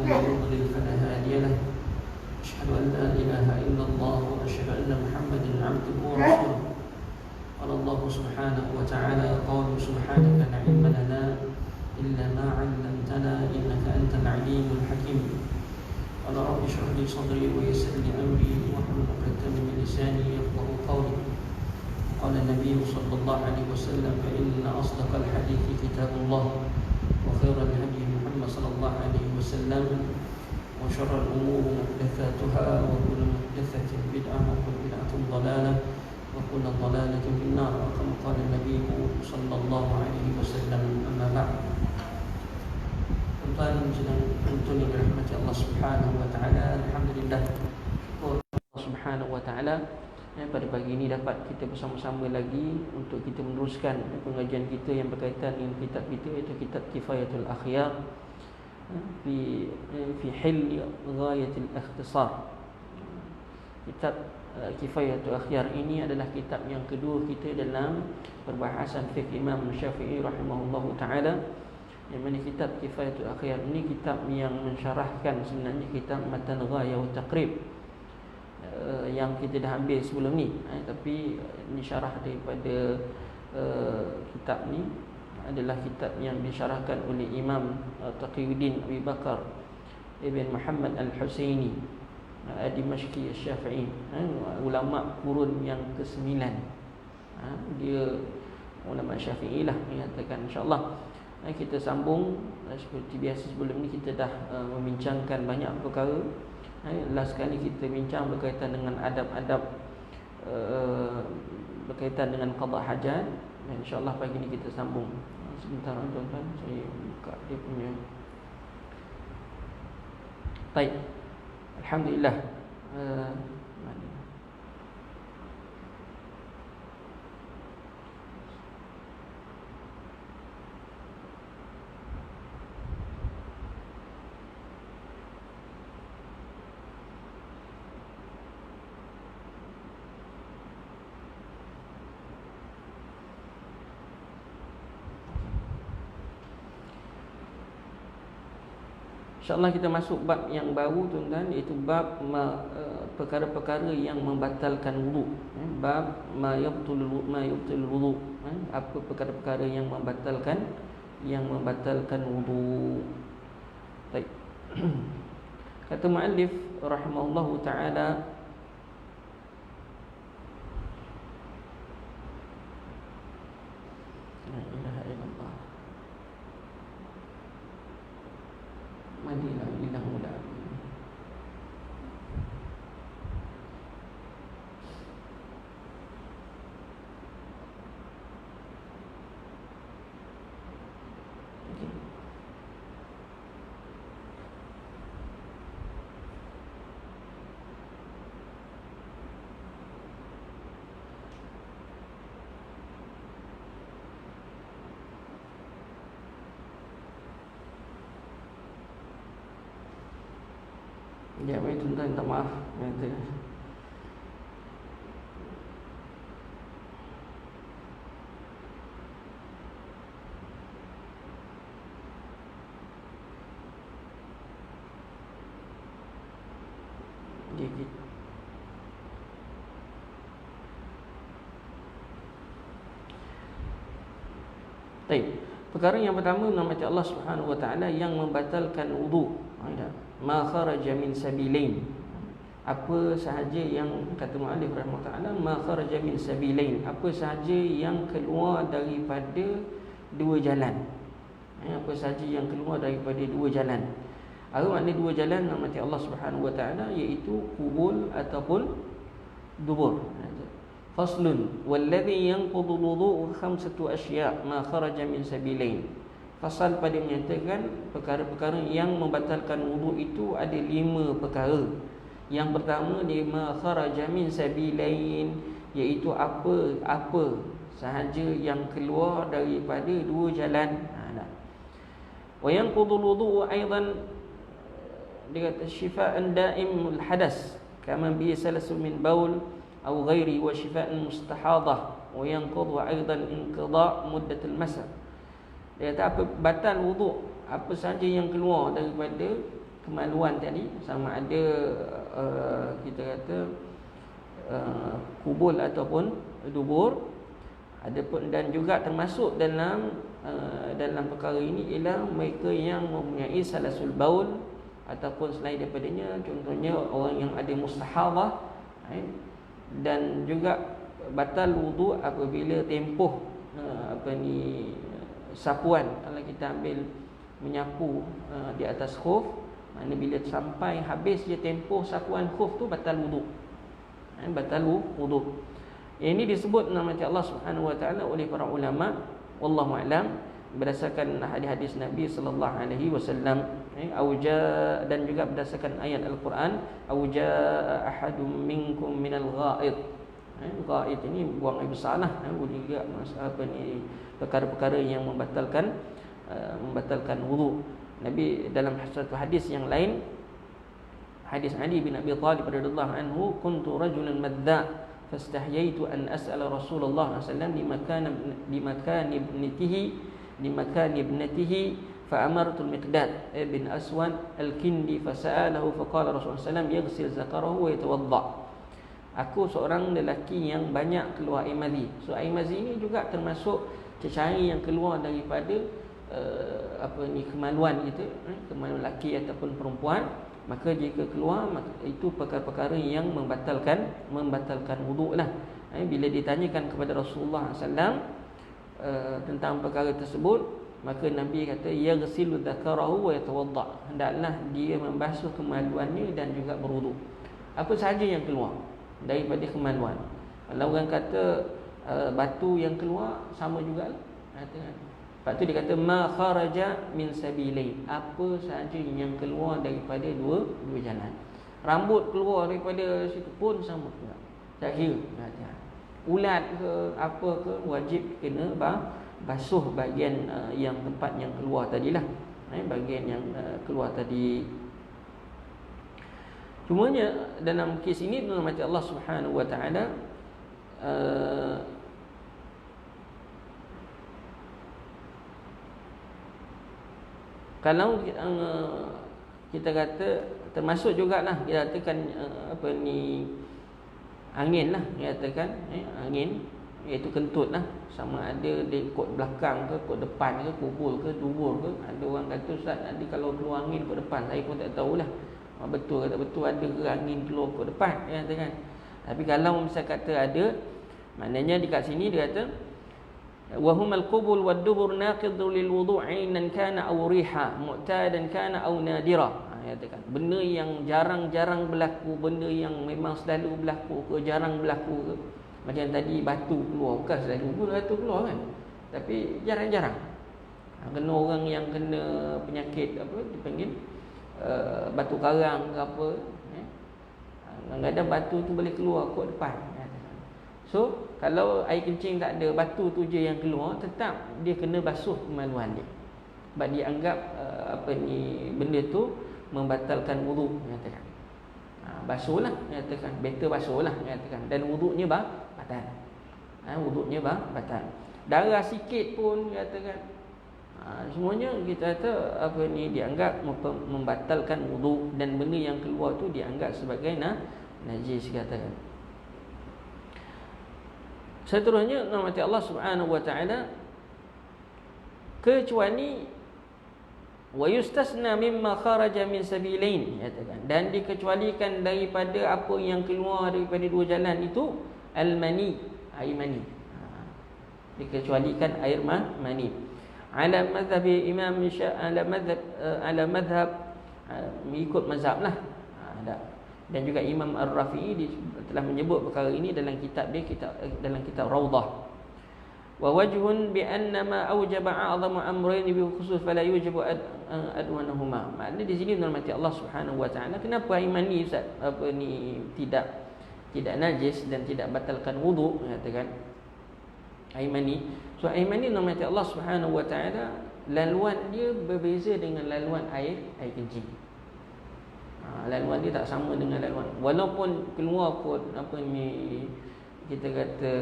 يضلل فلا هادي له أشهد أن لا إله إلا الله وأشهد أن محمدا عبده ورسوله قال الله سبحانه وتعالى قالوا سبحانك لا علم لنا إلا ما علمتنا إنك أنت العليم الحكيم قال رب اشرح لي صدري ويسر لي أمري واحلل عقدة من لساني يفقهوا قولي قال النبي صلى الله عليه وسلم فإن أصدق الحديث كتاب الله وخير الهدي محمد صلى الله عليه وسلم وشر الأمور محدثاتها وكل محدثة بدعة وكل بدعة ضلالة وكل ضلالة في النار كما قال النبي صلى الله عليه وسلم أما بعد. Tuan-tuan yang dirahmati Allah Subhanahu wa taala, alhamdulillah Allah Subhanahu wa taala pada pagi ini dapat kita bersama-sama lagi untuk kita meneruskan pengajian kita yang berkaitan dengan kitab kita, iaitu kitab Kifayatul Akhyar fi hil ghayatil ikhtisar. Kitab Kifayatul Akhyar ini adalah kitab yang kedua kita dalam perbahasan fiqh Imam Syafi'i rahimahullahu taala. Yang mana kitab Kifayatul Akhyar ini kitab yang mensyarahkan sebenarnya kitab Matan Ghayah wa Taqrib yang kita dah ambil sebelum ni, tapi ini syarah daripada kitab ni adalah kitab yang disyarahkan oleh Imam Taqiyuddin Abi Bakar Ibn Muhammad Al-Husaini Ad-Dimashqi Asy-Syafi'i, ulama kurun yang ke-9. Dia ulama Syafi'i lah menyatakan. InsyaAllah kita sambung seperti biasa. Sebelum ni kita dah membincangkan banyak perkara. Last kali kita bincang berkaitan dengan adab-adab berkaitan dengan qada hajat. InsyaAllah pagi ni kita sambung. Sebentar tuan-tuan, saya buka dia punya. Baik, alhamdulillah. InsyaAllah kita masuk bab yang baru tuan-tuan, iaitu bab perkara-perkara yang membatalkan wudu. Bab ma yubtul wudu. Apa perkara-perkara yang membatalkan wudu. Baik. Kata muallif rahimahullahu taala, la ilaha illallah Madilah ilah mula. Ya, baik tuan-tuan, minta maaf. Baik. Perkara yang pertama menamati Allah Subhanahu wa taala yang membatalkan wudu. Ma kharaja min sabilain. Apa sahaja yang kata muallif rahimahullah, ma kharaja min sabilain, apa sahaja yang keluar daripada dua jalan. Apa sahaja yang keluar daripada dua jalan. Apa makna dua jalan menamati Allah Subhanahu wa taala, iaitu qubul ataupun dubur. Faslun walladhi yanqudu wudu'u khamsatu asya' ma kharaja min sabilain. Fasal pada menyatakan perkara-perkara yang membatalkan wudu itu ada 5 perkara. Yang pertama, lima kharaja min sabilain, iaitu apa sahaja yang keluar daripada dua jalan. Wa yanqudu wudu aidan, dia kata syifaan daimul hadas kama bi salasu min baul atau ghairi, wa syifaan mustahadah, wa yanqudu aidan inqida muddatul masa. Dia kata apa batal wuduk, apa saja yang keluar daripada kemaluan tadi, sama ada kita kata kubul ataupun dubur. Adapun dan juga termasuk dalam perkara ini ialah mereka yang mempunyai salasul baul ataupun selain daripadanya, contohnya orang yang ada mustahadah, dan juga batal wudu apabila tempoh sapuan. Kalau kita ambil menyapu di atas khuf, mana bila sampai habis je tempoh sapuan khuf tu batal wudu. Batal wudu. Ini disebut nama Allah Subhanahu wa taala oleh para ulama, wallahu a'lam, berdasarkan hadis-hadis Nabi sallallahu alaihi wasallam, dan juga berdasarkan ayat Al-Quran, auja ahadum minkum minal ghaid. Ghaid ini buang air besar lah, boleh juga perkara-perkara yang membatalkan wudu. Nabi dalam satu hadis yang lain, hadis Ali bin Abi Thalib radhiyallahu anhu, kuntu rajulan madza fastahyaitu an as'ala Rasulullah sallallahu alaihi wasallam di makan ibnatihi fa amartu al-Miqdad bin Aswad al-Kindi fasa'alahu faqala Rasulullah sallallahu alaihi wasallam yaghsil zakarahu wa yatawadda. Aku seorang lelaki yang banyak keluar air mazi. So air mazi ini juga termasuk cecair yang keluar daripada kemaluan kita, kemaluan lelaki ataupun perempuan. Maka jika keluar, maka itu perkara-perkara yang membatalkan wuduk lah. Bila ditanyakan kepada Rasulullah SAW tentang perkara tersebut, maka Nabi kata yaghsilu dzakarahu wa yatawadda, hendaklah dia membasuh kemaluannya dan juga berwuduk. Apa sahaja yang keluar daripada kemaluan. Kalau orang kata batu yang keluar, sama jugalah. Lepas tu dia kata ma kharaja min sabilain, apa sahaja yang keluar daripada dua jalan. Rambut keluar daripada situ pun sama juga. Tak kira. Ulat ke apa ke, wajib kena basuh bahagian yang tempat yang keluar tadilah. Bahagian yang keluar tadi. Cumanya dalam kes ini mati Allah Subhanahu wa taala kalau kita kata termasuk jugalah kita katakan angin lah, kita katakan angin, iaitu kentut lah, sama ada dia kot belakang ke, kot depan ke, kubur ke, dubur ke. Ada orang kata ustaz, nanti kalau keluar angin kot depan, saya pun tak tahulah betul ke tak betul, ada ke angin keluar kot depan, dia katakan. Tapi kalau misalnya kata ada, maknanya dekat sini dia kata وهما القبل والدبر ناقض للوضوء عينا كان أو ريحا معتادا كان أو نادرا. Katakan benda yang jarang-jarang berlaku, benda yang memang selalu berlaku ke, jarang berlaku ke. Macam tadi batu keluar, bukan selalu pun batu keluar kan, tapi jarang-jarang. Kena orang yang kena penyakit apa dipanggil batu karang ke apa, kadang-kadang batu tu boleh keluar kot depan. So kalau air kencing tak ada, batu tu je yang keluar, tetap dia kena basuh kemaluan dia. Sebab dia anggap benda tu membatalkan wuduk, nyatakan. Basuhlah, nyatakan. Better basuhlah, nyatakan. Dan wuduknya batal. Wuduknya batal. Darah sikit pun, nyatakan. Semuanya kita kata dianggap membatalkan wuduk, dan benda yang keluar tu dianggap sebagai najis, katakan. Seterusnya nama Allah Subhanahu wa taala, kecuali wa yustasna mimma kharaja min sabilain, katakan, dan dikecualikan daripada apa yang keluar daripada dua jalan itu, al-mani, air mani. Dikecualikan air mani. Ala mazhab Imam ala mazhab mengikut mazhablah. Dan juga Imam Ar-Rafi'i telah menyebut perkara ini dalam kitab dia, dalam kitab Rawdah. Wa wajhun bi anna ma awjaba a'zamu amrayn bi khusus fala yujibu adwanahuma. Maknanya di sini menurut Allah Subhanahu wa taala, kenapa air mani ustaz tidak najis dan tidak batalkan wuduk, katakan air mani. So air mani menurut Allah Subhanahu wa taala, laluan dia berbeza dengan laluan air kencing. Laluan dia tak sama dengan laluan, walaupun keluar kot kita kata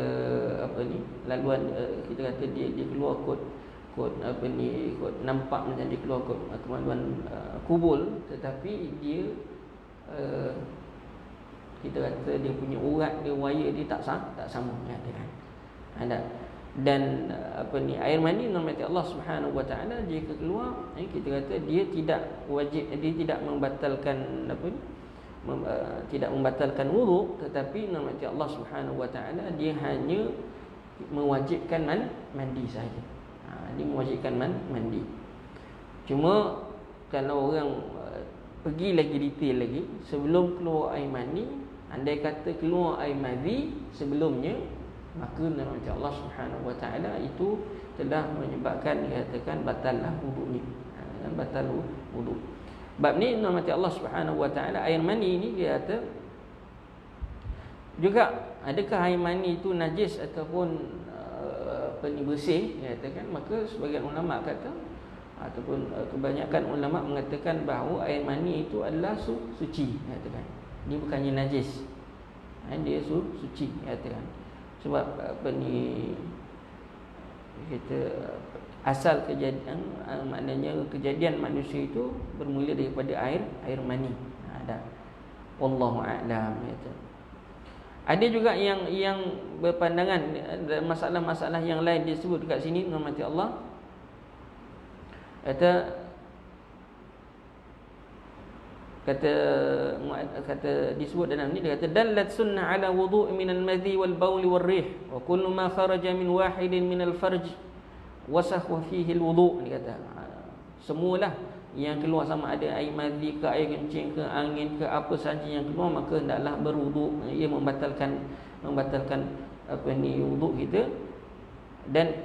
laluan kita kata dia keluar kot ikut nampak macam dia keluar kemaluan kubul, tetapi dia kita kata dia punya urat dia, wire dia tak sama kan. Ada. Dan air mani rahmat Allah Subhanahu wa taala jika keluar, kita kata dia tidak wajib, dia tidak membatalkan tidak membatalkan wuduk, tetapi rahmat Allah Subhanahu wa taala dia hanya mewajibkan mandi saja. Dia mewajibkan mandi. Cuma kalau orang pergi lagi detail lagi, sebelum keluar air mani, andai kata keluar air madhi sebelumnya, maka rahmat Allah Subhanahu wa taala itu telah menyebabkan dikatakan batallah wuduk ni. Batal wuduk. Bab ni rahmat Allah Subhanahu wa taala, air mani ni dia kata juga adakah air mani itu najis ataupun bersih, dia katakan, maka sebagian ulama kata ataupun kebanyakan ulama mengatakan bahawa air mani itu adalah suci, dia katakan. Dia bukannya najis. Dia suci, dia katakan. Sebab kita asal kejadian, maknanya kejadian manusia itu bermula daripada air mani. Ada. Wallahu a'lam, kata. Ada juga yang berpandangan masalah-masalah yang lain disebut dekat sini rahmat Allah. Kata disebut dalam ni, dia kata dallat sunnah ala wudu' min al-madhi wal bawl wal rih wa kullu ma kharaja min wahidin min al-farj wasakha fihi al-wudu'. Dia kata semualah yang keluar, sama ada air madhi ke air kencing ke angin ke apa saja yang keluar, maka hendaklah berwuduk. Ia membatalkan wuduk kita. Dan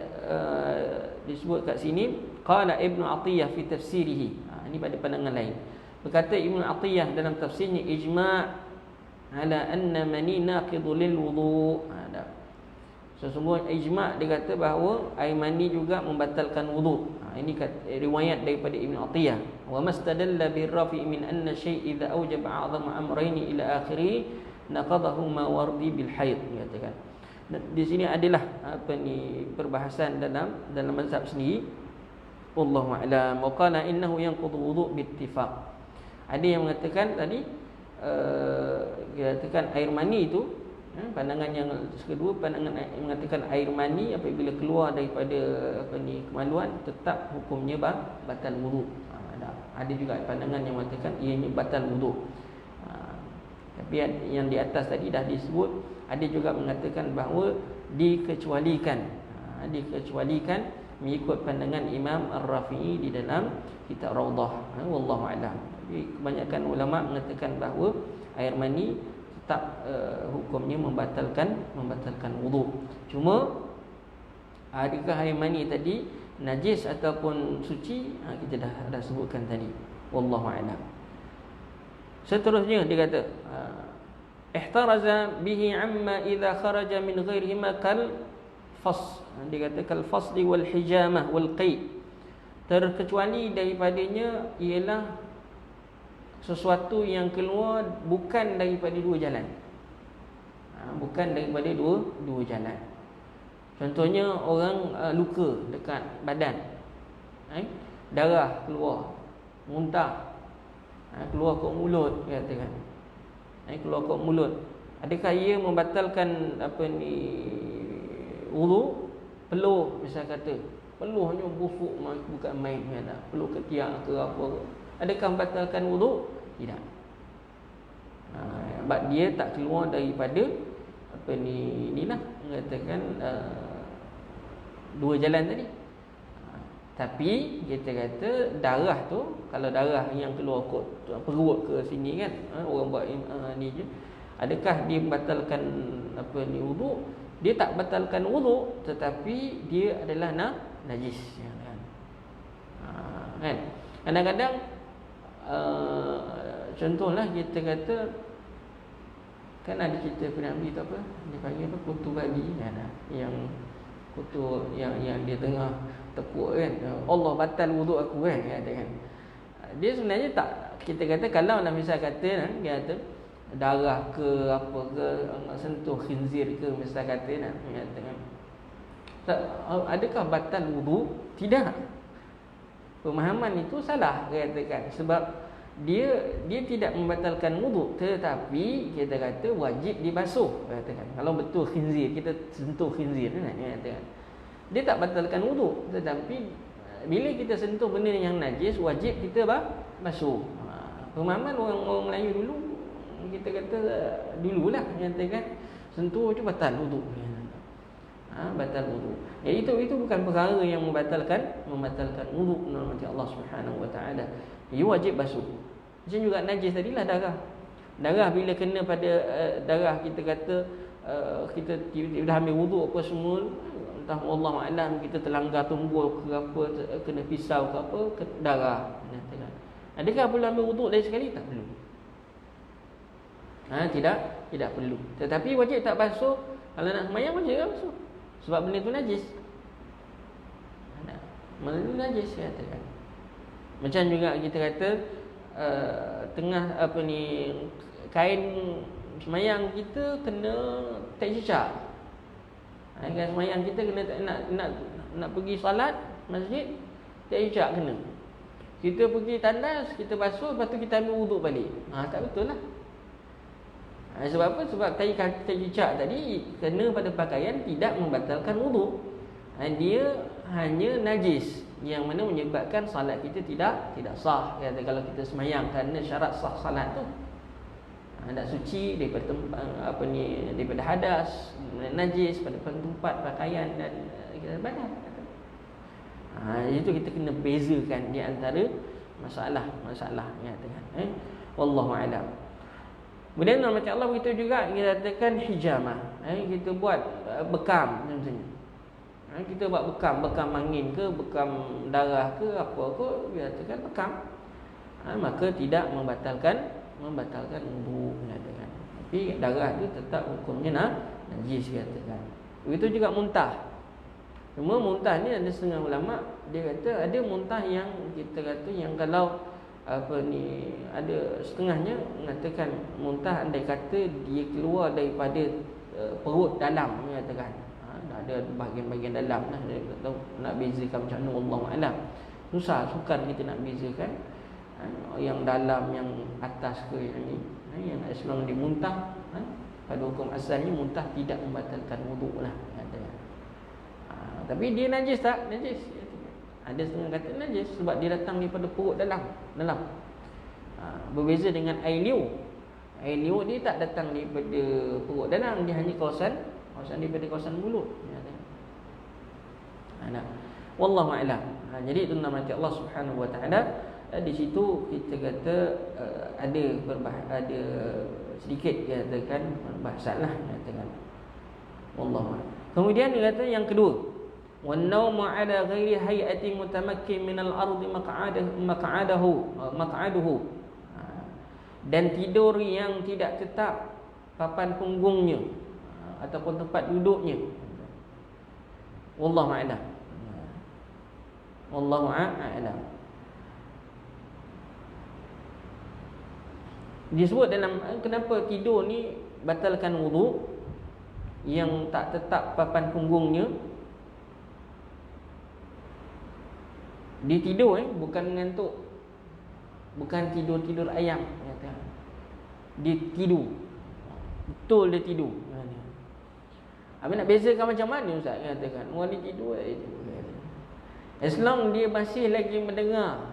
disebut kat sini qala Ibnu Athiyah fi tafsirihi. Ini pada pandangan lain. Berkata Ibnu Athiyah dalam tafsirnya, ijma' ala anna mani naqidu lil wudu'. Sesungguhnya ijma' dia kata bahawa air mani juga membatalkan wuduk. Ini riwayat daripada Ibn Athiyah. Wa mastadalla birrafi min anna syai' idza awjaba 'azama amrayn ila akhiri naqadahu ma wardi bil haid, katakan. Di sini adalah perbahasan dalam mazhab sendiri. Wallahu a'lam. Wa qala innahu yanqudu wudu' bi ittifaq. Ada yang mengatakan tadi katakan air mani itu, pandangan yang kedua, pandangan yang mengatakan air mani apabila keluar daripada kemaluan tetap hukumnya batal wuduk. Ada juga pandangan yang mengatakan ianya batal wuduk. Tapi yang di atas tadi dah disebut. Ada juga mengatakan bahawa dikecualikan mengikut pandangan Imam Ar-Rafi'i di dalam kitab Rawdah. Wallahu a'lam. Tapi kebanyakan ulama mengatakan bahawa air mani tetap hukumnya membatalkan wuduk. Cuma adakah air mani tadi najis ataupun suci, kita dah sebutkan tadi. Wallahu a'lam. Seterusnya dia kata ihtaraza bihi amma idza kharaja min ghairihi ma kal fas. Dia kata kal fasli wal hijamah wal qai. Terkecuali daripadanya ialah sesuatu yang keluar bukan daripada dua jalan. Bukan daripada dua jalan. Contohnya orang luka dekat badan, darah keluar, muntah, keluar kat mulut, katakan. Keluar kat mulut. Adakah ia membatalkan wuduk? Peluh, misal kata peluhnya busuk, bukan main, peluh ketiak ke apa, adakah membatalkan wuduk? Tidak. Sebab dia tak keluar daripada inilah katakan dua jalan tadi. Tapi kita kata darah tu, kalau darah yang keluar kot perut ke sini kan, orang buat ni je, adakah dia membatalkan wuduk? Dia tak batalkan wuduk, tetapi dia adalah najis, kan. Kadang-kadang contohlah kita kata, kan ada cerita Nabi tu apa, dia panggil apa, kutu babi kan, yang kutu yang dia tengah tepuk kan, Allah batal wuduk aku kan, kata kan. Dia sebenarnya tak, kita kata kalau nak misal kata dia kata darah ke apa ke sentuh khinzir ke misal kata nak kata kan, adakah batal wuduk? Tidak. Pemahaman itu salah katakan, sebab dia tidak membatalkan wuduk, tetapi kita kata wajib dibasuh katakan. Kalau betul khinzir, kita sentuh khinzir kan, katakan, dia tak batalkan wuduk, tetapi bila kita sentuh benda yang najis, wajib kita basuh. Pemahaman orang Melayu dulu, kita kata dululah katakan, sentuh tu batal wuduk. Batal wuduk. Itu bukan perkara yang membatalkan wuduk nanti Allah Subhanahu wa taala. Ia wajib basuh. Macam juga najis tadilah darah. Darah bila kena pada darah, kita kata kita dah ambil wuduk apa semua, entah Allah alam kita terlanggar tunggul ke apa, kena pisau ke apa, ke darah. Adakah perlu ambil wuduk lain sekali? Tak perlu. Tidak perlu. Tetapi wajib tak basuh. Kalau nak sembahyang wajib tak basuh. Sebab benda tu najis. Benda tu najis katakan. Macam juga kita kata tengah kain semayang kita kena tak cecak. Kain semayang kita kena nak pergi salat masjid, tak cecak kena. Kita pergi tandas, kita basuh, lepas tu kita ambil wuduk balik. Tak betul lah. Sebab apa? Sebab kain cecak tadi kena pada pakaian tidak membatalkan wuduk. Dia hanya najis, yang mana menyebabkan salat kita tidak sah. Kata kalau kita semayang, kerana syarat sah salat tu nak suci daripada daripada hadas, najis pada tempat pakaian dan badan. Itu kita kena bezakan di antara masalah ya kan. Wallahu a'lam. Kemudian macam Allah begitu juga kita katakan hijamah. Kita buat bekam contohnya. Kita buat bekam angin ke, bekam darah ke, apa ke, kita katakan bekam. Maka tidak membatalkan wuduk katakan. Tapi darah tu tetap hukumnya najis katakan. Begitu juga muntah. Cuma muntah ni ada setengah ulama dia kata ada muntah yang kita kata yang kalau ada setengahnya mengatakan muntah andai kata dia keluar daripada perut dalam mengatakan ada bahagian-bahagian dalam lah, dia tahu nak bezakan macam mana Allah alam. Sukar kita nak bezakan yang dalam yang atas ke yang ni. Yang Islam dimuntah pada hukum asalnya muntah tidak membatalkan wuduk lah katakan. Tapi dia najis tak? Najis. Ada setengah kata najis sebab dia datang daripada perut dalam. Berbeza dengan air liur. Air liur dia tak datang daripada perut dalam, dia hanya kawasan daripada kawasan mulut. Wallahu a'lam. Jadi itu nama Allah Subhanahu wa taala. Di situ kita kata ada sedikit katakan perbahasan lah katakan. Wallahu a'lam. Kemudian dia kata yang kedua, wan naumu ala ghairi hay'ati mutamakkin min al-ardi maq'aduhu. Dan tidur yang tidak tetap papan punggungnya ataupun tempat duduknya. Wallahu a'lam. Wallahu a'lam. Disebut dalam kenapa tidur ni batalkan wuduk, yang tak tetap papan punggungnya. Dia tidur bukan mengantuk. Bukan tidur ayam kata. Dia tidur. Betul dia tidur. Habis nak bezakan macam mana ustaz katakan? Orang ni tidur Islam dia masih lagi mendengar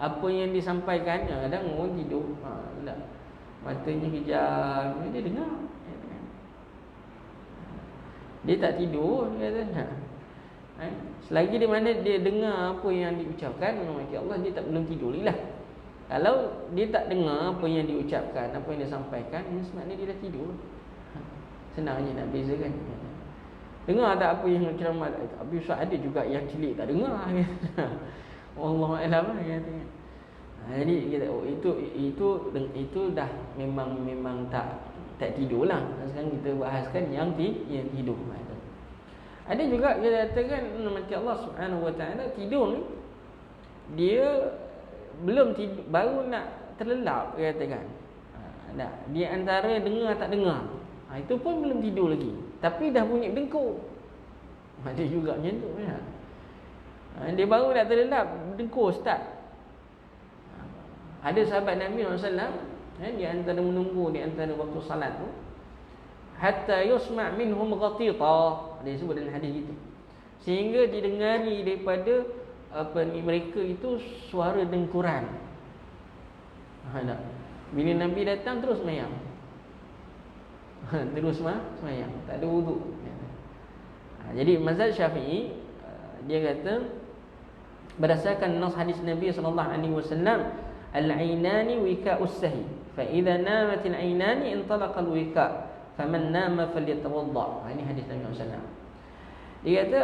apa yang disampaikan. Kadang orang tidur matanya kejam, dia dengar. Dia tak tidur, dia kata selagi di mana dia dengar apa yang diucapkan, Allah dia tak belum tidur lagi lah. Kalau dia tak dengar apa yang diucapkan, apa yang disampaikan, sebenarnya dia dah tidur. Senang je nak bezakan. Dengar tak apa yang ceramah? Tapi Ustaz ada juga yang celik tak dengar. Allah alam lah kata. Jadi itu dah memang tak tidur lah. Sekarang kita bahaskan yang tidur. Ada juga dia katakan nama Allah Subhanahu wa taala tidur ni dia belum tidur, baru nak terlelap dia katakan. Dia antara dengar tak dengar. Itu pun belum tidur lagi. Tapi dah bunyi bengkok. Ada juga macam tu ya. Dia baru nak terlelap, dengkur start. Ada sahabat Nabi SAW, di antara menunggu di antara waktu salat tu, hatta yusma' minhum ghatita, dia sebut dalam hadis itu, sehingga didengari daripada mereka itu suara dengkuran. Bila Nabi datang terus semayang. Terus semayang, tak ada wuduk. Jadi mazhab Syafi'i, dia kata berdasarkan nas hadis Nabi sallallahu alaihi wasallam, al-'ainani wika'us sahi, fa idza namatil 'ainani intalaqa al-wika', faman nama falyatawadda. Ini hadis Nabi sallallahu alaihi wasallam. Dia kata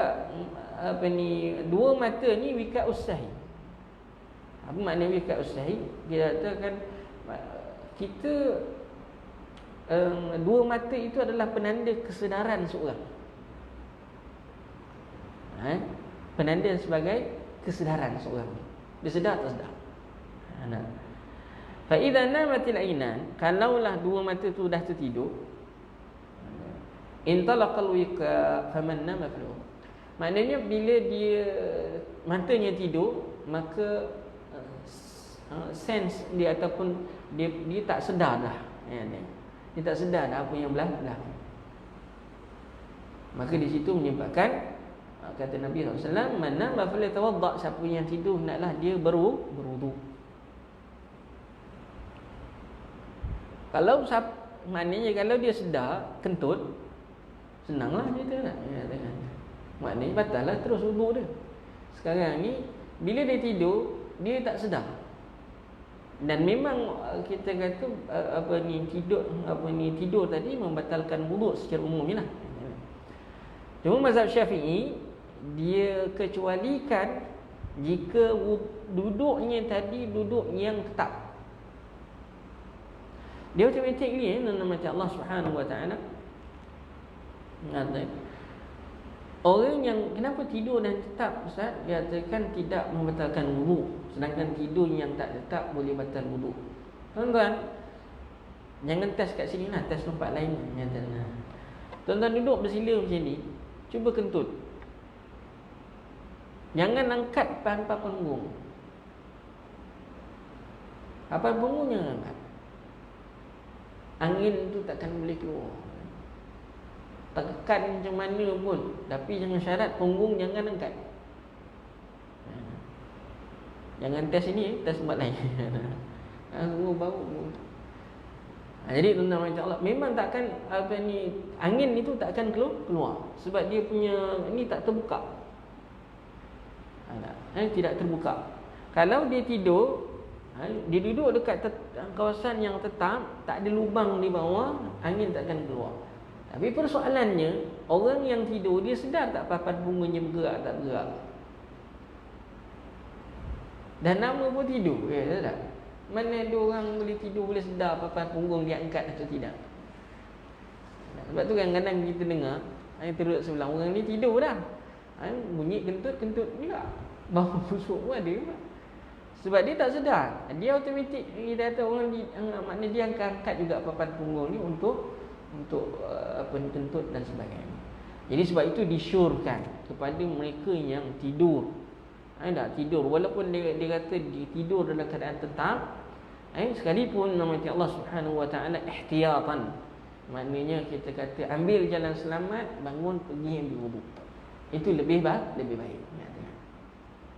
dua mata ni wika'us sahi. Apa makna wika'us sahi? Dia katakan kita dua mata itu adalah penanda kesedaran seorang. Penanda sebagai kesedaran seorang. Dia sedar tak sedar? Fa idza namatil ainan, kalaulah dua mata tu dah tertidur, intalaqal wika faman nama fil. Maknanya bila dia matanya tidur, maka sense dia ataupun dia tak sedar dah. Dia tak sedar dah apa yang berlaku. Maka di situ menyebabkan, kata Nabi SAW, man nama falyatawadda, siapa yang tidur hendaklah dia berwuduk. Kalau maknanya kalau dia sedar kentut, senanglah cerita nak. Maknanya batal lah terus wuduk dia. Sekarang ni bila dia tidur, dia tak sedar. Dan memang kita kata tidur tadi membatalkan wuduk secara umumnya lah. Cuma mazhab Syafi'i, dia kecualikan jika duduknya tadi duduk yang tetap. Dia automatically macam Allah Subhanahu wa taala mengatakan, orang yang kenapa tidur dan tetap, Ustaz? Dia katakan tidak membatalkan wuduk, sedangkan tidur yang tak tetap boleh batal wuduk. Tuan-tuan, jangan test kat sini lah, test tempat lain. Tuan-tuan duduk bersila macam ni, cuba kentut. Jangan angkat papan punggung. Papan punggung jangan angkat. Angin tu takkan boleh keluar. Tekan macam mana pun, tapi jangan syarat punggung jangan angkat. Jangan test ini, test tempat lain. Bau. Jadi tuan-tuan macam Allah, memang takkan angin itu takkan keluar sebab dia punya ini tak terbuka. Tidak terbuka. Kalau dia tidur, dia duduk dekat kawasan yang tetap, tak ada lubang di bawah, angin takkan keluar. Tapi persoalannya, orang yang tidur, dia sedar tak papan punggungnya bergerak tak bergerak? Dan nama pun tidur, sedar? Mana ada orang boleh tidur, boleh sedar papan punggung dia angkat atau tidak? Sebab tu kadang-kadang kita dengar, terus sebelah orang ni tidur dah, bunyi kentut juga, bau busuk pun ada juga. Sebab dia tak sedar, dia automatik, kita kata orang maknanya dia angkat juga papan punggung ni untuk kentut dan sebagainya. Jadi sebab itu disyorkan kepada mereka yang tidur, tak tidur, walaupun dia kata dia tidur dalam keadaan tetap, sekalipun nama Allah Subhanahu wa taala ihtiyatan, maknanya kita kata ambil jalan selamat, bangun pergi ambil wuduk, itu lebih baik.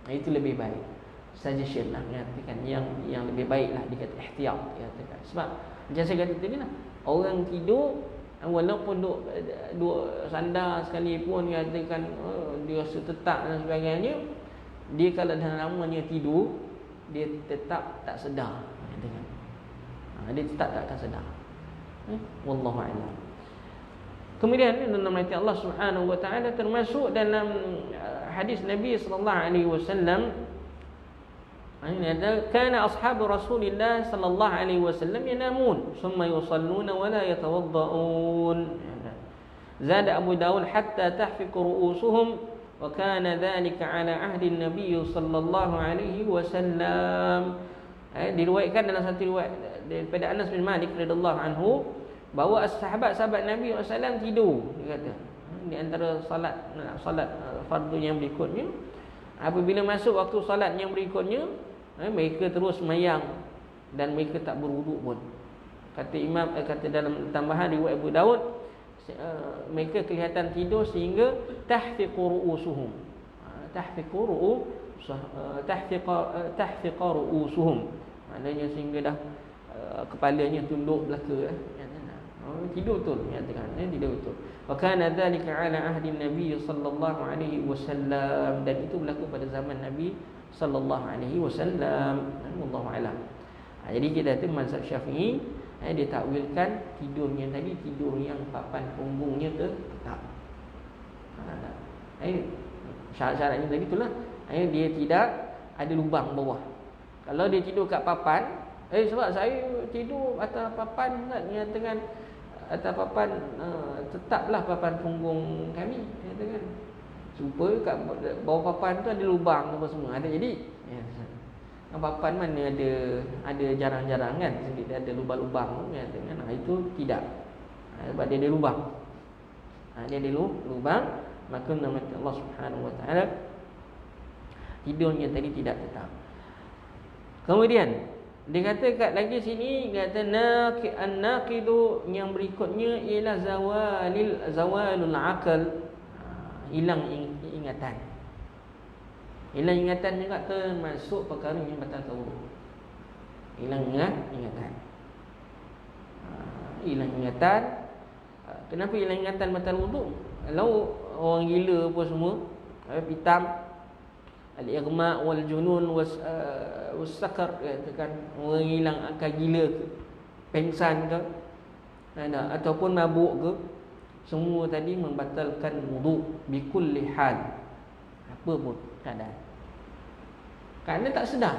Itu lebih baik. Suggestion lah, mengatakan yang lebih baik lah, dia kata ihtiyat, dia katakan. Sebab macam saya kata tadi lah, orang tidur walaupun duk sandar sekalipun, dia katakan dia rasa tetap dan sebagainya, dia kalau dah lamanya tidur, dia tetap tak sedar. Dia tetap tak sedar. Wallahu a'lam. Kemudian dalam ayat Allah Subhanahu wa taala, termasuk dalam hadis Nabi sallallahu alaihi wasallam, kana ashabu Rasulillah sallallahu alaihi wasallam yanamun thumma yusalluna wa la yatawadda'un. Zada Abu Dawud hatta tahfiqu ru'usuhum wa kana dhalika ala ahdi Nabi sallallahu alaihi wasallam. Diriwayatkan dalam satu riwayat daripada Anas bin Malik radhiyallahu anhu bahawa sahabat-sahabat Nabi SAW tidur, dia kata, di antara salat fardu yang berikutnya, Apabila masuk waktu solat yang berikutnya, mereka terus mayang dan mereka tak berwuduk pun. Kata Imam, kata dalam tambahan riwayat Abu Daud, mereka kelihatan tidur sehingga tahfiqu ru'usuhum. Tahfiqu ru'usuhum. Maknanya sehingga dah kepalanya tunduk belaka. Tidur betul, nyatakan tidur betul. Wa kana dzalika ala ahdi Nabi sallallahu alaihi wasallam, dan itu berlaku pada zaman Nabi sallallahu alaihi wasallam. Wallahu a'lam. Jadi kita kata mazhab Syafi'i, dia takwilkan tidurnya tadi tidur yang papan punggungnya tetap. Syarat-syaratnya tadi itulah. Dia tidak ada lubang bawah. Kalau dia tidur kat papan, sebab saya tidur atas papan, nyatakan atas papan, tetaplah papan punggung kami, katakan, supaya kat bawah papan tu ada lubang apa semua. Ada jadi papan mana ada jarang-jarang kan, sedikit ada lubang-lubang, katakan, itu tidak, sebab dia ada lubang. Dia ada lubang, maka nama Allah Subhanahu Wa Taala tidurnya tadi tidak tetap. Kemudian dia kata kat lagi sini, kata an-naqidu yang berikutnya ialah zawalul aql, hilang ingatan. Hilang ingatan juga termasuk perkara yang batal wudu. Hilang ingatan. Hilang ingatan. Kenapa hilang ingatan batal wudu? Kalau orang gila apa semua, hitam, al-ighma wal junun was-sakar, katakan orang hilang akal gila ke, pengsan ke, ataupun mabuk ke, semua tadi membatalkan wudu bikulli hal, apa pun keadaan. Kerana tak sedar.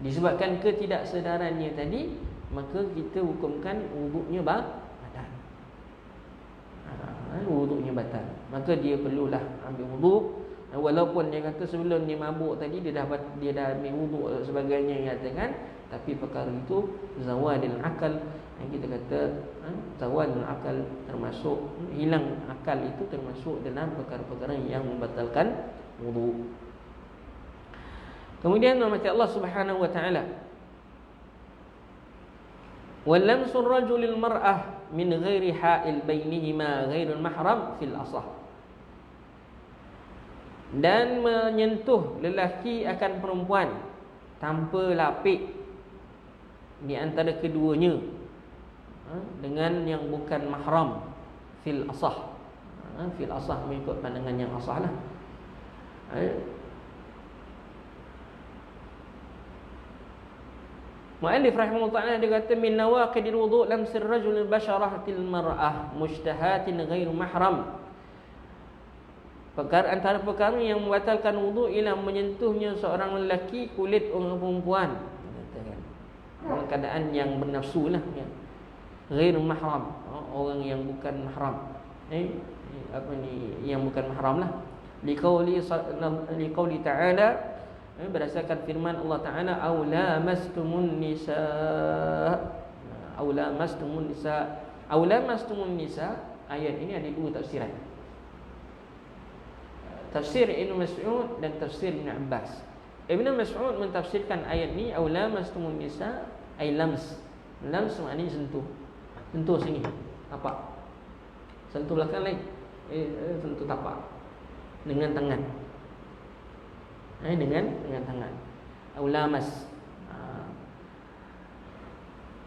Disebabkan ketidaksedarannya tadi, maka kita hukumkan wudunya batal. Wudunya batal. Maka dia perlulah ambil wudu. Walaupun dia kata sebelum dia mabuk tadi dia dah ambil wuduk sebagainya, katakan, tapi perkara itu zawadil akal, yang kita kata zawadil akal termasuk hilang akal, itu termasuk dalam perkara-perkara yang membatalkan wudu. Kemudian nama Allah Subhanahu Wa Taala, walamsul rajulil mar'ah min ghairi ha'il bainihima ghairul mahram fil asah, dan menyentuh lelaki akan perempuan tanpa lapik di antara keduanya dengan yang bukan mahram fil asah. Fil asah mengikut pandangan yang asah lah. Mu'allif rahimahullah ta'ala dia kata min nawaqidil wudu' lamsir rajul basharatil mar'ah mushtahatin ghairu mahram. Antara perkara yang membatalkan wudu ialah menyentuhnya seorang lelaki kulit orang perempuan, dalam keadaan yang bernafsu lah, ghairu mahram, orang yang bukan mahram. Yang bukan mahram lah. Liqauli ta'ala, berdasarkan firman Allah Ta'ala, aw lamastumun nisa. Ayat ini ada dua tafsiran, tafsir Ibn Mas'ud dan tafsir Ibn Abbas. Ibn Mas'ud mentafsirkan ayat ni aw lamastumun nisa ay lams. Lams maknanya sentuh. Sentuh sini, tapak. Sentuh belakang lain. Sentuh tapak dengan tangan. Dengan tangan. Aw lamas.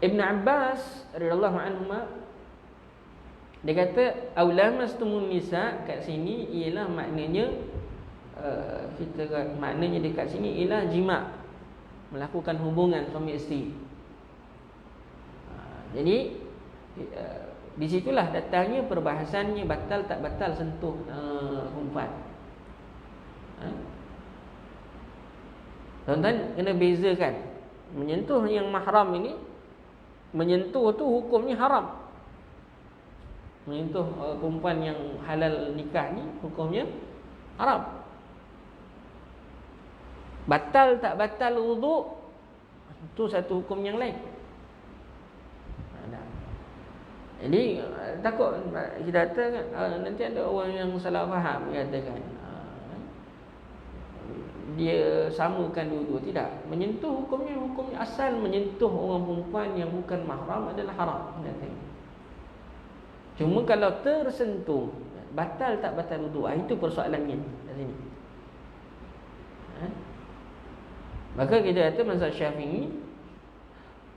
Ibn Abbas radhiyallahu anhuma, dia kata aulamastumun nisa kat sini ialah maknanya maknanya dekat sini ialah jima', melakukan hubungan suami isteri. Jadi di situlah datangnya perbahasannya batal tak batal sentuh perempuan. Tuan-tuan kena bezakan menyentuh yang mahram ini, menyentuh tu hukumnya haram. Menyentuh perempuan yang halal nikah ni hukumnya haram. Batal tak batal wudu, itu satu hukum yang lain. Jadi takut kita kata nanti ada orang yang salah faham, katakan dia samakan dua-dua. Tidak. Menyentuh hukumnya asal menyentuh orang perempuan yang bukan mahram adalah haram. Cuma kalau tersentuh, batal tak batal wudu? Itu persoalannya kat sini. Maka kita kata mazhab Syafi'i,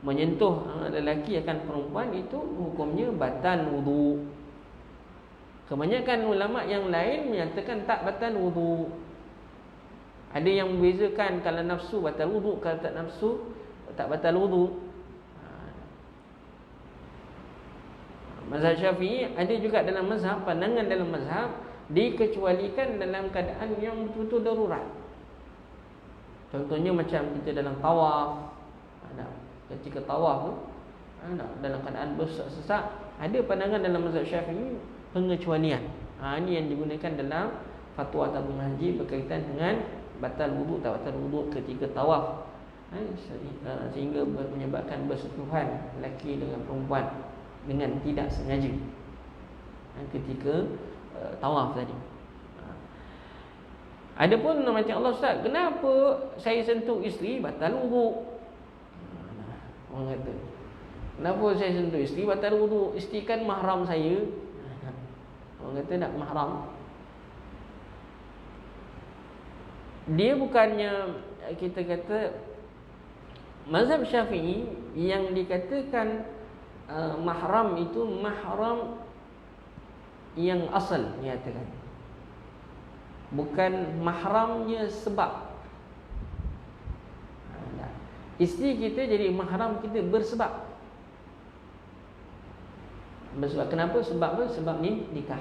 menyentuh lelaki akan perempuan itu hukumnya batal wudu. Kebanyakan ulama yang lain menyatakan tak batal wudu. Ada yang membezakan kalau nafsu batal wudu, kalau tak nafsu tak batal wudu. Mazhab Syafi'i ada juga dalam mazhab, pandangan dalam mazhab dikecualikan dalam keadaan yang betul-betul darurat. Contohnya macam kita dalam tawaf, ketika tawaf tu dalam keadaan bersesak, ada pandangan dalam mazhab Syafi'i pengecualian. Ini yang digunakan dalam fatwa tabung haji berkaitan dengan batal wudu tak batal wudu ketika tawaf, sehingga menyebabkan bersentuhan lelaki dengan perempuan dengan tidak sengaja ketika tawaf tadi. Adapun macam Allah, Ustaz, kenapa saya sentuh isteri batal wudu? Orang kata, kenapa saya sentuh isteri batal wudu? Isteri kan mahram saya. Orang kata tak mahram. Dia bukannya, kita kata mazhab Syafi'i yang dikatakan mahram itu mahram yang asal, nyatakan, bukan mahramnya sebab. Isteri kita jadi mahram kita bersebab. Bersebab kenapa? Sebab apa? Sebab ni nikah.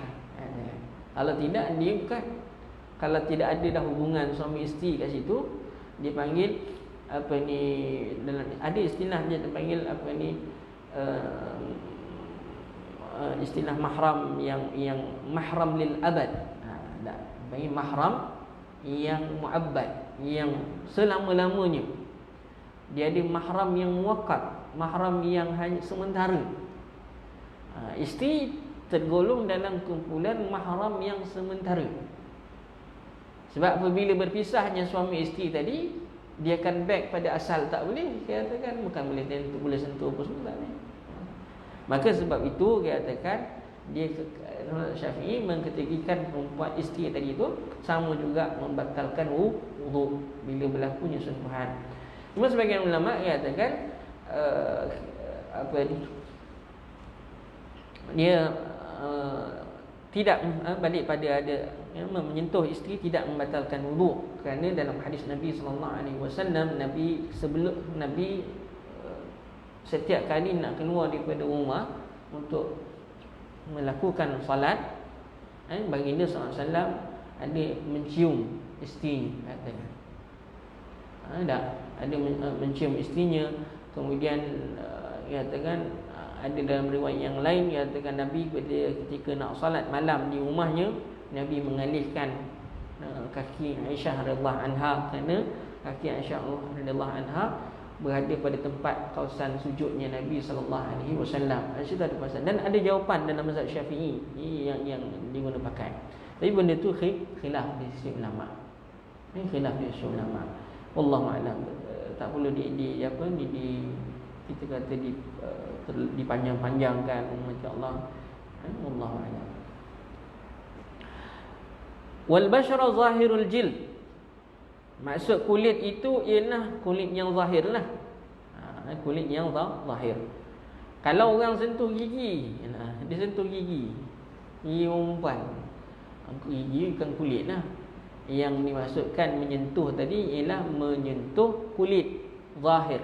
Kalau tidak, dia bukan. Kalau tidak ada dah hubungan suami isteri kat situ, dipanggil apa ni, dalam ada istilah dia dipanggil apa ni, istilah mahram yang mahram lil abad. Bagi mahram yang muabbad, yang selama-lamanya. Dia ada mahram yang muakkad, mahram yang hanya sementara. Isteri tergolong dalam kumpulan mahram yang sementara. Sebab apabila berpisahnya suami isteri tadi, dia akan back pada asal, tak boleh. Dia katakan bukan boleh tentu, boleh sentuh apa semua, tak boleh. Maka sebab itu dia katakan, dia Syafi'i mengkategorikan perempuan isteri tadi itu sama juga membatalkan wudu bila berlakunya sentuhan. Cuma sebagian ulama dia katakan apa ni, dia tidak balik pada ada menyentuh isteri tidak membatalkan wudu, kerana dalam hadis Nabi SAW, Nabi sebelum Nabi setiap kali nak keluar daripada rumah untuk melakukan salat, baginda SAW ada mencium isteri, katanya. Ada mencium isterinya. Kemudian katakan ada dalam riwayat yang lain katakan Nabi ketika nak salat malam di rumahnya, Nabi mengalihkan kaki Aisyah radhiyallahu anha, kerana kaki Aisyah radhiyallahu anha berada pada tempat kawasan sujudnya Nabi sallallahu alaihi wasallam. Itu ada pasal, dan ada jawapan dalam mazhab Syafi'i yang digunakan pakai. Tapi benda tu khilaf di sisi ulama. Ini khilaf di sisi ulama. Wallahu a'lam. Tak perlu kita kata dipanjang-panjangkan macam Allah. Wallahu a'lam. Wal bashara zahirul jild. Maksud kulit itu ialah kulit yang zahir lah. Kulit yang zahir. Kalau orang sentuh gigi, dia sentuh gigi perempuan, gigi bukan kulit lah. Yang dimaksudkan menyentuh tadi ialah menyentuh kulit zahir.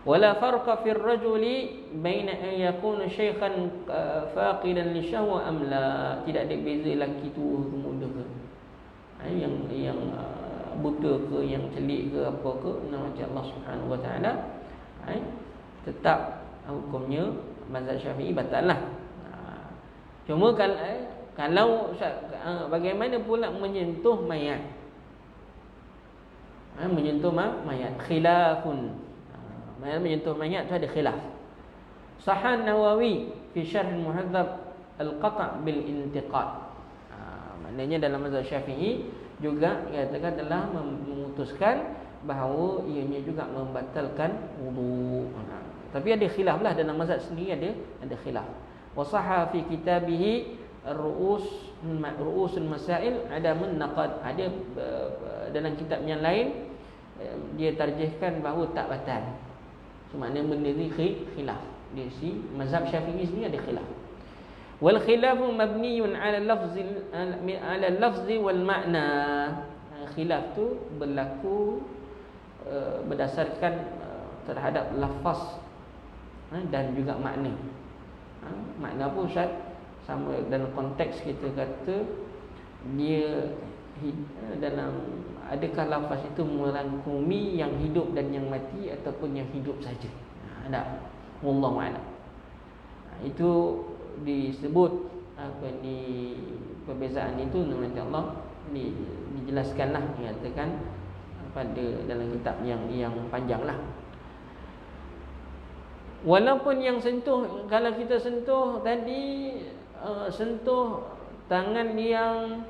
Wala farqa fi ar-rajuli baina an yakuna shaykhan faqidan lisyahwa am la. Tidak ada beza lelaki tua ke muda ke, yang buta ke, yang celik ke, apa ke, macam Allah Subhanahu Wa Taala, tetap hukumnya mazhab Syafi'i batal lah. Cuma kalau bagaimana pula menyentuh mayat? Menyentuh mayat khilafun. Menyentuh mayat tu ada khilaf. Sahih Nawawi fi Syarh Al-Muhadzab al-qata' bil intiqad. Maknanya dalam mazhab Syafi'i juga katakan telah memutuskan bahawa ianya juga membatalkan wudu. Tapi ada khilaf lah dalam mazhab sendiri, ada khilaf. Wasahha fi kitabihi ru'usul masail ada naqad, ada dalam kitab yang lain dia tarjihkan bahawa tak batal. So, maknanya benda ni khilaf. Dia si mazhab Syafi'i sendiri ada khilaf. Wal khilafu mabniyun ala lafzi wal makna. Khilaf tu berlaku berdasarkan terhadap lafaz dan juga makna. Makna apa Ustaz? Sama dalam konteks kita kata dia dalam, adakah lafaz itu merangkumi yang hidup dan yang mati ataupun yang hidup saja? Tak. Wallahu a'lam. Itu disebut apa ni, perbezaan itu nanti Allah dijelaskanlah, nyatakan pada dalam kitab yang panjanglah. Walaupun yang sentuh, kalau kita sentuh tadi sentuh tangan yang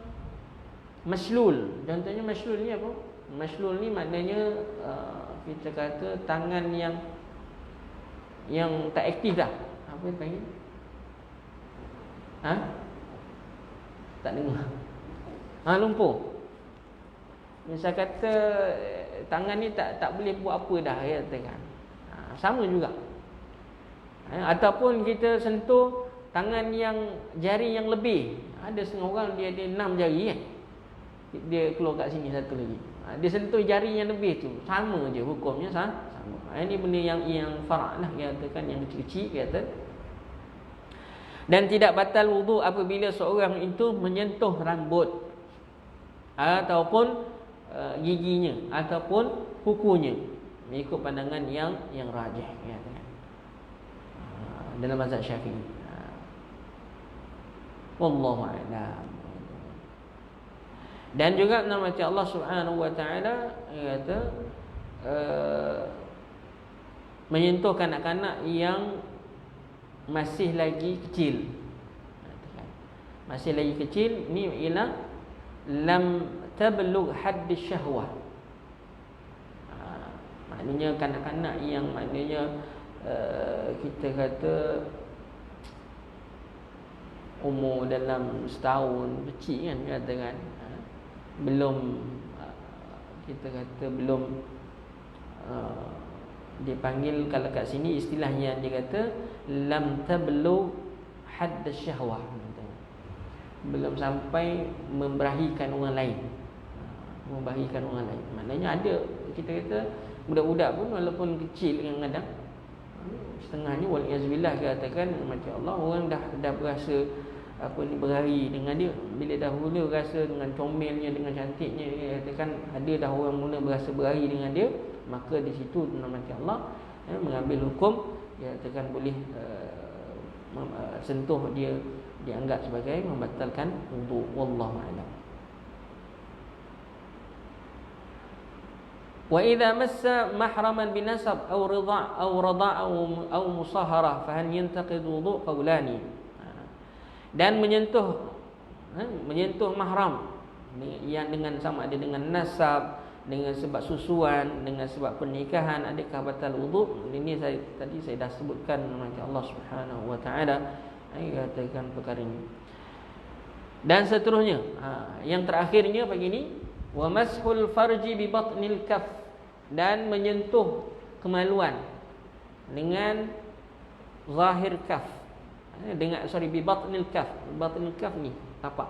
maslul. Contohnya maslul ni apa? Maslul ni maknanya kita kata tangan yang tak aktif dah. Apa yang panggil? Tak dengar. Lumpur. Misal kata tangan ni tak boleh buat apa dah, ya katakan. Sama juga. Ataupun kita sentuh tangan yang jari yang lebih. Ada setengah orang dia ada 6 jari kan. Dia keluar kat sini satu lagi. Dia sentuh jari yang lebih tu, sama je hukumnya, sama. Ini benda yang fara' lah, dia katakan yang kecil-kecil kata. Dan tidak batal wudu apabila seorang itu menyentuh rambut ataupun giginya ataupun kukunya, mengikut pandangan yang rajih, ya, dalam mazhab Syafi'i. Wallahu a'lam. Dan juga nama Allah Subhanahu wa taala kata menyentuh kanak-kanak yang masih lagi kecil. Masih lagi kecil ni ialah lam tablugh hadd syahwah. Maknanya kanak-kanak yang maknanya kita kata umur dalam setahun kecil kan, katakan belum, kita kata belum dipanggil, kalau kat sini istilahnya dia kata lam tablugh hadd syahwah, belum sampai memberahikan orang lain. Memberahikan orang lain maknanya ada, kita kata budak-budak pun walaupun kecil kadang-kadang setengahnya waliyazubillah katakan macam Allah, orang dah berasa apa ni, berari dengan dia. Bila dahulu rasa dengan comelnya, dengan cantiknya, dia katakan ada dah orang mula berasa berari dengan dia, maka di situ macam Allah mengambil hukum, dia katakan boleh sentuh dia, dianggap sebagai membatalkan wudu. Wallahu a'lam. Wa idza massa mahraman binasab aw ridha' aw rada' aw musahara fa hal yantaqid wudu qawlani. Dan menyentuh mahram yang dengan sama ada dengan nasab, dengan sebab susuan, dengan sebab pernikahan, adakah batal wudu? Ini tadi saya dah sebutkan macam Allah Subhanahu wa taala katakan perkara ini. Dan seterusnya, yang terakhirnya begini, wa mashul farji bi batnil kaf, dan menyentuh kemaluan dengan zahir kaf, dengan bi batnil kaf. Batnil kaf ni tapak.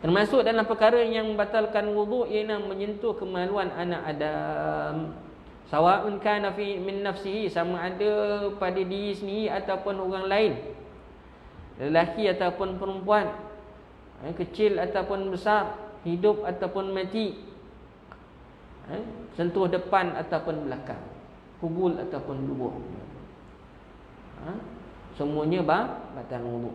Termasuk dalam perkara yang membatalkan wudu ialah menyentuh kemaluan anak Adam, sawa'un kana fi min nafsihi, sama ada pada diri sendiri ataupun orang lain, lelaki ataupun perempuan, kecil ataupun besar, hidup ataupun mati, sentuh depan ataupun belakang, kubul ataupun dubur, semuanya batal wudu.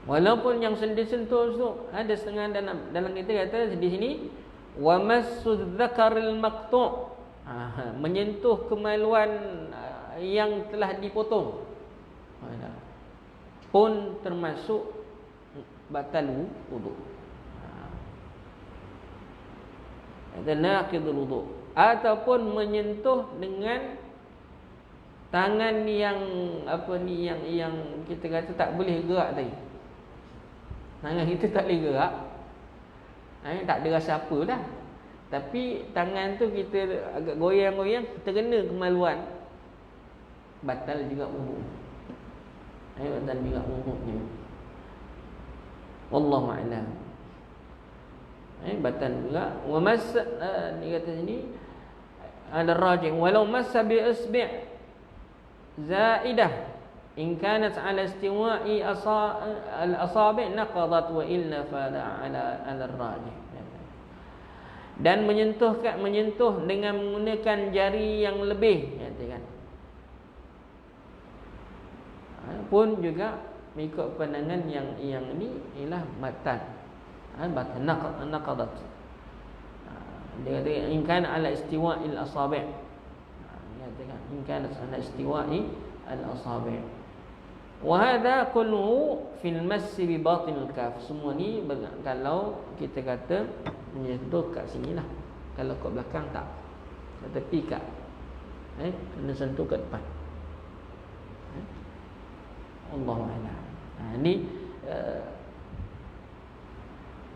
Walaupun yang sentuh tu ada setengah dalam kita kata di sini wa massudz dzakaril maqtu', menyentuh kemaluan yang telah dipotong. pun termasuk batal wudu. Itu naqidul wudu. Ataupun menyentuh dengan tangan yang yang kita kata tak boleh gerak tadi. Tangan kita tak boleh gerak. Tak ada rasa apa dah. Tapi tangan tu kita agak goyang-goyang, kita kena kemaluan, batal juga wudu. Batal juga wudunya. Wallahu a'lam. Batal juga. Wa mas ni kata sini ada rajih walau massa bi isbi' zaidah in kanat ala istiwa'i al-asabi' naqadat wa illa fala ala rajih. Dan menyentuh dengan menggunakan jari yang lebih, katakan, pun juga mengikut pandangan yang ini ialah batal. Batal naqadat. Dia kata in kana ala istiwa'il asabi'. Dia kata in kana ala istiwa'i al-asabi'. Wa hadha kulluhu fil mass bi batinil kaf. Semua ni kalau kita kata menyentuh kat sini lah. Kalau kat belakang tak. Kat tepi kat. Kena sentuh kat depan. Allahu a'lam. Ini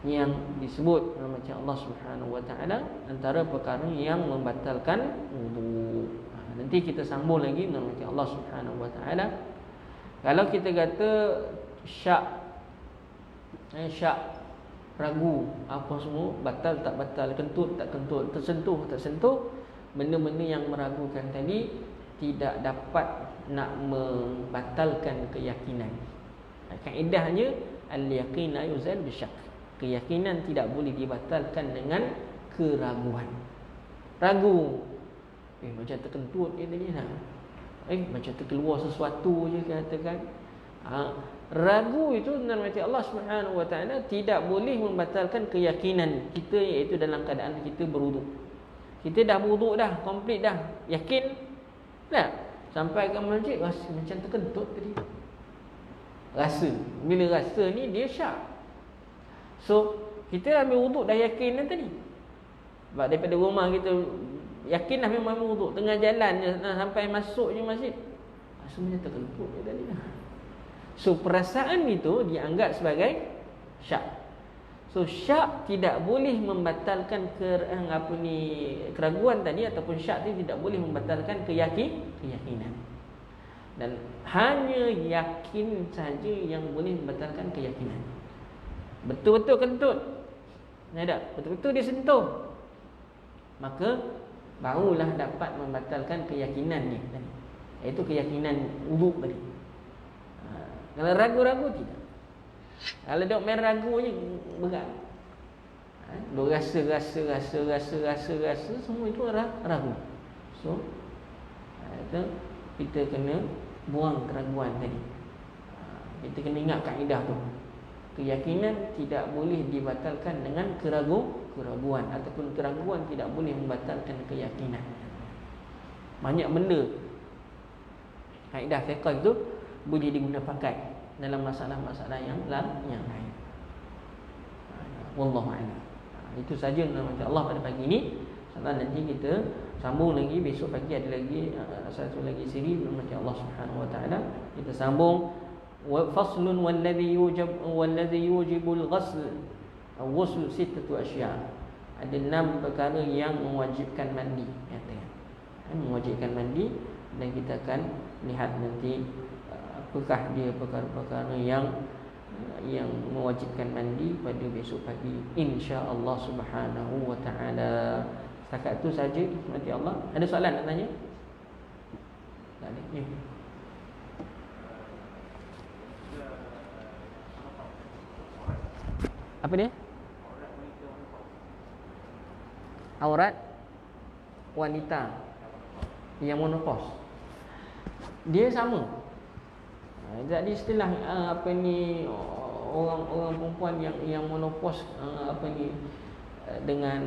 yang disebut macam Allah Subhanahu wa taala antara perkara yang membatalkan wudu. Nanti kita sambung lagi dengan macam Allah Subhanahu wa taala. Kalau kita kata syak ragu apa semua, batal tak batal, kentut tak kentut, tersentuh tak sentuh, benda-benda yang meragukan tadi tidak dapat nak membatalkan keyakinan. Kaedahnya al-yaqin la yuzal bisyak. Keyakinan tidak boleh dibatalkan dengan keraguan. Ragu, macam terkentut dia tadi lah. Macam terkeluar sesuatu je katakan. Ragu itu nanti Allah Subhanahu wa taala tidak boleh membatalkan keyakinan kita, iaitu dalam keadaan kita berwuduk. Kita dah berwuduk dah, komplit dah, yakin tak? Sampai ke masjid rasa macam terkentut tadi. Rasa, bila rasa ni dia syak. So kita ambil wuduk dah yakin dah tadi. Sebab daripada rumah kita yakin dah memang wuduk, tengah jalan je sampai masuk je masjid, rasa macam terkentut je tadi dah. So perasaan itu dianggap sebagai syak. So syak tidak boleh membatalkan keraguan tadi, ataupun syak itu tidak boleh membatalkan keyakinan. Dan hanya yakin saja yang boleh membatalkan keyakinan. Betul-betul kentut, betul-betul dia sentuh, maka barulah dapat membatalkan keyakinannya tadi, iaitu keyakinan wuduk tadi. Kalau ragu-ragu tidak. Kalau dok main ragu je berat. Dok rasa semua itu ragu. So kita kena buang keraguan tadi. Kita kena ingat kaedah tu. Keyakinan tidak boleh dibatalkan dengan keraguan, ataupun keraguan tidak boleh membatalkan keyakinan. Banyak benda kaedah fiqh itu boleh digunakan pakai dalam masalah-masalah yang lain. Wallahu a'lam. Itu saja nama Allah pada pagi ini. InsyaAllah nanti kita sambung lagi. Besok pagi ada lagi satu lagi siri nama Allah Subhanahu wa taala. Kita sambung faslun walladhi yujibul ghusl atau ghusl sittatu asya'. Ada 6 perkara yang mewajibkan mandi, katanya. Mewajibkan mandi, dan kita akan lihat nanti apakah dia perkara-perkara yang mewajibkan mandi pada besok pagi, insya-Allah Subhanahu wa taala. Setakat itu saja, nanti Allah. Ada soalan nak tanya? Tak ada. Ya. Apa dia? Aurat wanita yang menopause. Dia sama. Jadi istilah orang perempuan yang menopause dengan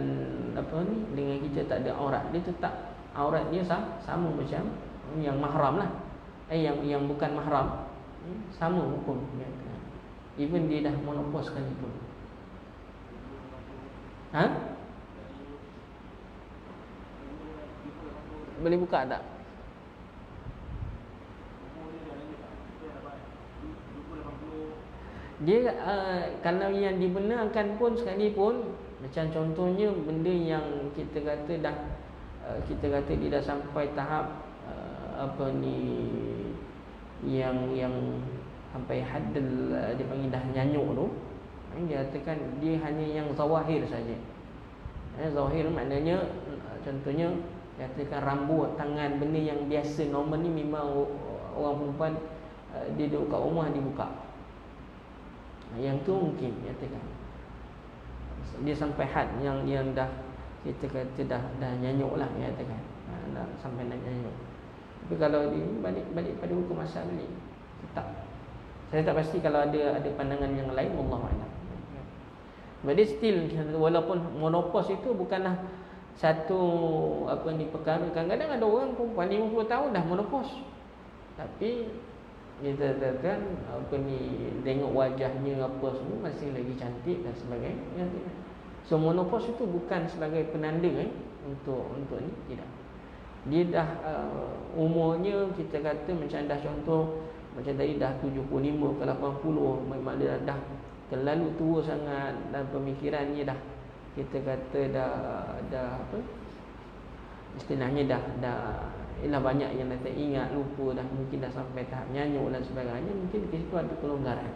dengan kita tak ada aurat, dia tetap aurat dia sama macam yang mahram lah. Yang bukan mahram. sama hukum ya. Even dia dah monopause sekalipun. Boleh buka tak? Dia kalau yang dibenarkan pun sekalipun, macam contohnya benda yang kita kata dah dia dah sampai tahap yang sampai haddul, dia panggil dah nyanyuk tu, dia katakan dia hanya yang zawahir saja. Zawahir maknanya contohnya katakan rambut, tangan, benda yang biasa normal ni memang orang perempuan dia duduk kat rumah dibuka. Yang tu mungkin katakan dia sampai had yang dah kita kata dah nyanyuk lah katakan, dah sampai nak nyanyuk. Tapi kalau dia balik pada hukum asal ni tetap, saya tak pasti kalau ada pandangan yang lain, wallahu a'lam. Jadi still walaupun monopause itu bukanlah satu perkara. Kadang-kadang ada orang perempuan 50 tahun dah monopause, tapi kita katakan tengok wajahnya apa semua masih lagi cantik dan sebagainya. So monopause itu bukan sebagai penanda untuk ni, tidak. Dia dah umurnya kita kata macam dah contoh macam tadi dah 75 ke 80, memang dia dah terlalu tua sangat dan pemikirannya dah kita kata dah istilahnya dah ialah banyak yang dah tak ingat, lupa dah, mungkin dah sampai tahap nyanyuk dan sebagainya, mungkin di situ ada kelonggaran.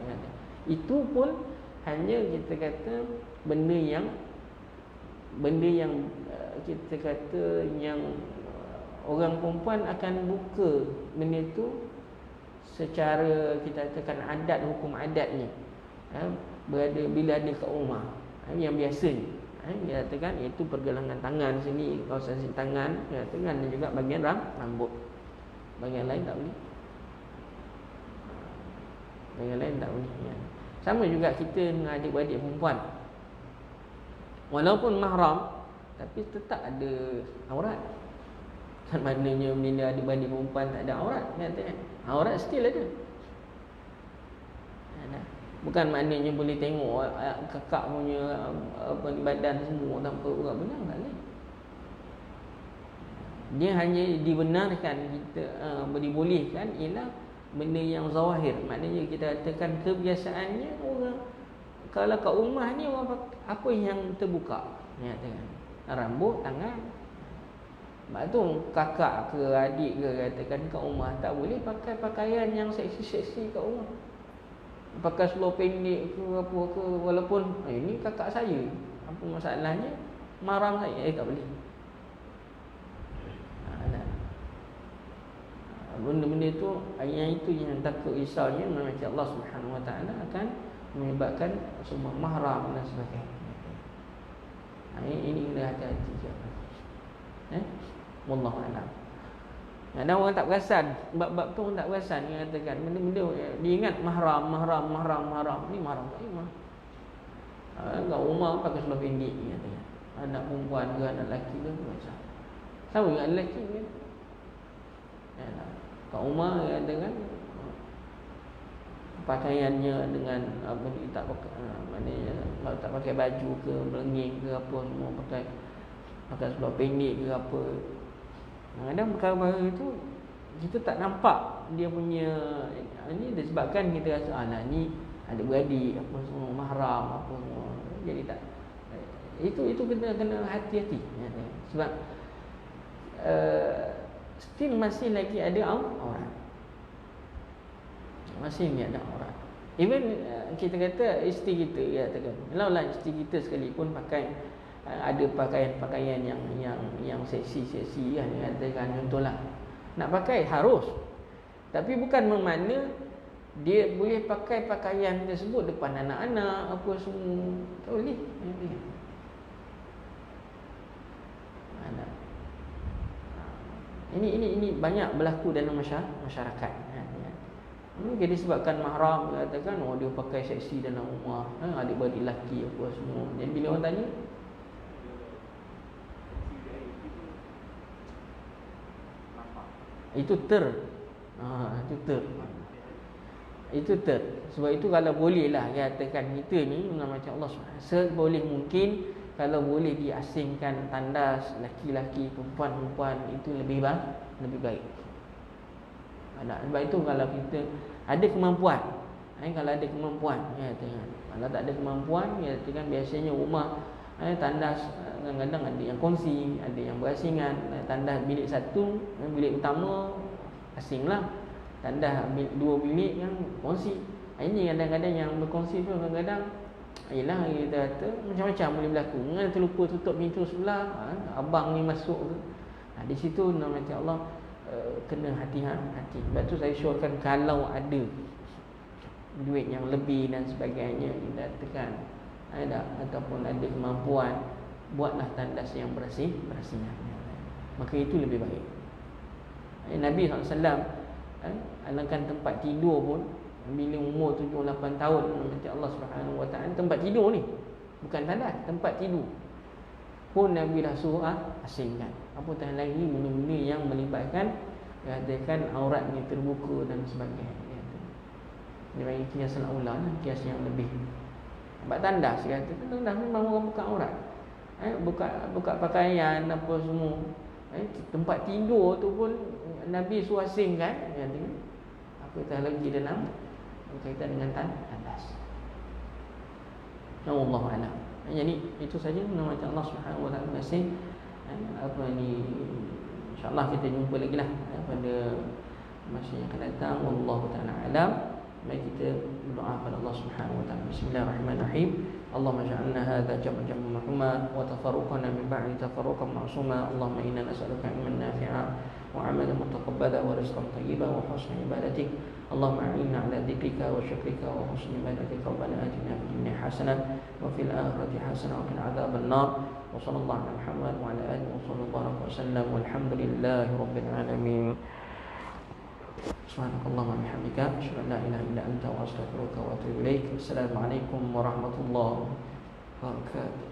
Itu pun hanya kita kata benda yang kita kata yang orang perempuan akan buka benda itu secara kita katakan adat, hukum adatnya, berada bila ada kat rumah, yang biasanya dia katakan iaitu pergelangan tangan sini, kawasan sini tangan, dia katakan, dan juga bahagian rambut. Bahagian lain tak boleh. Bahagian lain tak boleh ya. Sama juga kita dengan adik-beradik perempuan, walaupun mahram tapi tetap ada aurat. Kan maknanya bila adik-beradik perempuan tak ada aurat, katakan aurat still ada. Bukan maknanya boleh tengok kakak punya badan semua tanpa urat, benar tak boleh. Dia hanya dibenarkan kita dibolehkan ialah benda yang zawahir. Maknanya kita katakan kebiasaannya orang kalau kat rumah ni orang apa yang terbuka, ya, rambut, tangan. Sebab tu kakak ke adik ke katakan kat rumah tak boleh pakai pakaian yang seksi-seksi kat rumah. Pakai seluar pendek ke apa ke, walaupun ini kakak saya, apa masalahnya, marah saya, tak boleh. Benda-benda tu, yang itu yang takut risaunya, macam Allah Subhanahu Wa Taala akan menyebabkan semua mahram dan sebagainya. Ini kena hati-hati. Wallahu a'lam. Ada orang tak perasan, bab-bab tu orang tak perasan, dia katakan benda-benda dia ingat mahram. Ni mahram tak imam. Kat rumah pakai seluar pendek dia katakan. Anak perempuan ke anak lelaki ke macam. Sama dengan lelaki kan. Kat rumah dia katakan pakaiannya dengan apa ni tak pakai maknanya kalau tak pakai baju ke melenging ke apa semua pakai seluar pendek ke apa. Kadang-kadang perkara-perkara itu kita tak nampak dia punya ini disebabkan kita rasa ni ada beradik apa semua mahram apa semua. Jadi tak itu kena hati-hati ya. Sebab still masih lagi ada aurat. Masih ni ada aurat. Even kita kata isteri kita ya katakan, kalau isteri kita sekalipun pakai ada pakaian yang seksi kan, katakan contohlah nak pakai harus, tapi bukan bermakna dia boleh pakai pakaian tersebut depan anak-anak apa semua, tak boleh. Ini banyak berlaku dalam masyarakat. Mungkin disebabkan mahram, katakan dia pakai seksi dalam rumah, adik-beradik lelaki apa semua. Jadi bila orang tanya, itu ter. Itu sebab itu kalau bolehlah katakan kita ni macam Allah SWT, seboleh mungkin kalau boleh diasingkan tandas laki-laki, perempuan itu lebih baik. Sebab itu kalau kita ada kemampuan, kalau ada kemampuan kalau tak ada kemampuan biasanya rumah tandas kadang-kadang ada yang kongsi, ada yang berasingan. Tandas bilik satu, bilik utama asinglah. Tandas dua bilik yang kongsi. Ini kadang-kadang yang berkongsi tu kadang-kadang ialah kita kata macam-macam boleh berlaku. Jangan terlupa tutup pintu sebelah, abang ni masuk ke. Di situ macam Allah kena hati-hati. Sebab tu saya syorkan kalau ada duit yang lebih dan sebagainya, kita katakan ataupun ada kemampuan, buatlah tandas yang berasinan. Maka itu lebih baik. Nabi SAW alangkan tempat tidur pun bila umur 7-8 tahun macam Allah Subhanahu Wa Taala, tempat tidur ni bukan tandas, tempat tidur pun Nabi dah suruh asingkan. Apatah lagi benda-benda yang melibatkan katakan aurat ni terbuka dan sebagainya. Dia bagi kias al-aula, kias yang lebih. Sebab tandas kata tandas memang orang buka aurat. Buka pakaian apa semua. Tempat tidur tu pun Nabi suruh asingkan. Apatah lagi dalam berkaitan dengan tandas. Wallahu a'lam. Jadi itu saja nama Allah Subhanahu Wa Taala. Terima kasih. InsyaAllah kita jumpa lagi lah pada masa yang akan datang. Wallahu ta'ala a'lam. Mari kita berdoa kepada Allah Subhanahu Wa Taala. Bismillahirrahmanirrahim. Allahumma ja'alna hadha jam'an marhuma wa tafarruqana min ba'di tafarruqan ma'suma. Allahumma inna nas'aluka ilman nafi'a wa 'amalan mutaqabbala wa rizqan thayyiban wa husna ibadatik. Allahumma a'inna 'ala dzikrika wa syukrika wa husni ibadatik. Rabbana atina fid dunya hasanah wa fil akhirati hasanah wa qina adzaban nar. Wa sallallahu ala Muhammad wa ala alihi wa sallam wa sallam walhamdulillahi rabbil alamin. Subhanakallahumma wa bihamdika asyhadu an la ilaha illa anta wa astaghfiruka wa atubu ilaik. Assalamualaikum warahmatullahi wabarakatuh.